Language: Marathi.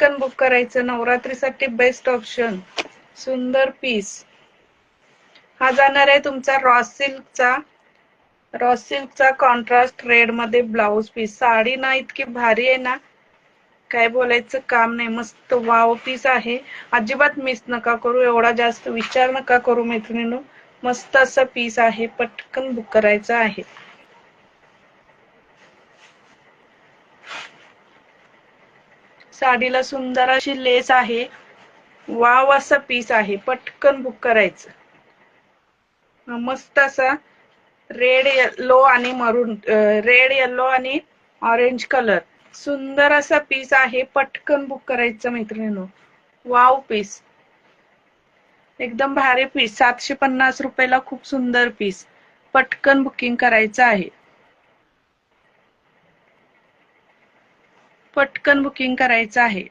पटकन बुक करायचं. नवरात्रीसाठी बेस्ट ऑप्शन. सुंदर पीस. हा जाणार आहे तुमचा रॉ सिल्कचा कॉन्ट्रास्ट रेड मध्ये ब्लाउज पीस. साडी ना इतकी भारी आहे ना, काय बोलायचं काम नाही. मस्त वाव पीस आहे. अजिबात मिस नका करू, एवढा जास्त विचार नका करू मैत्रिणींनो. मस्त असं पीस आहे, पटकन बुक करायचं आहे. साडीला सुंदर अशी लेस आहे. वाव असा पीस आहे, पटकन बुक करायचं. मस्त असा रेड येलो आणि मरून, रेड येलो आणि ऑरेंज कलर. सुंदर असा पीस आहे, पटकन बुक करायचं मैत्रिणींनो. वाव पीस, एकदम भारी पीस. 750 रुपयाला खूप सुंदर पीस. पटकन बुकिंग करायचं आहे. पटकन बुकिंग करायचं आहे.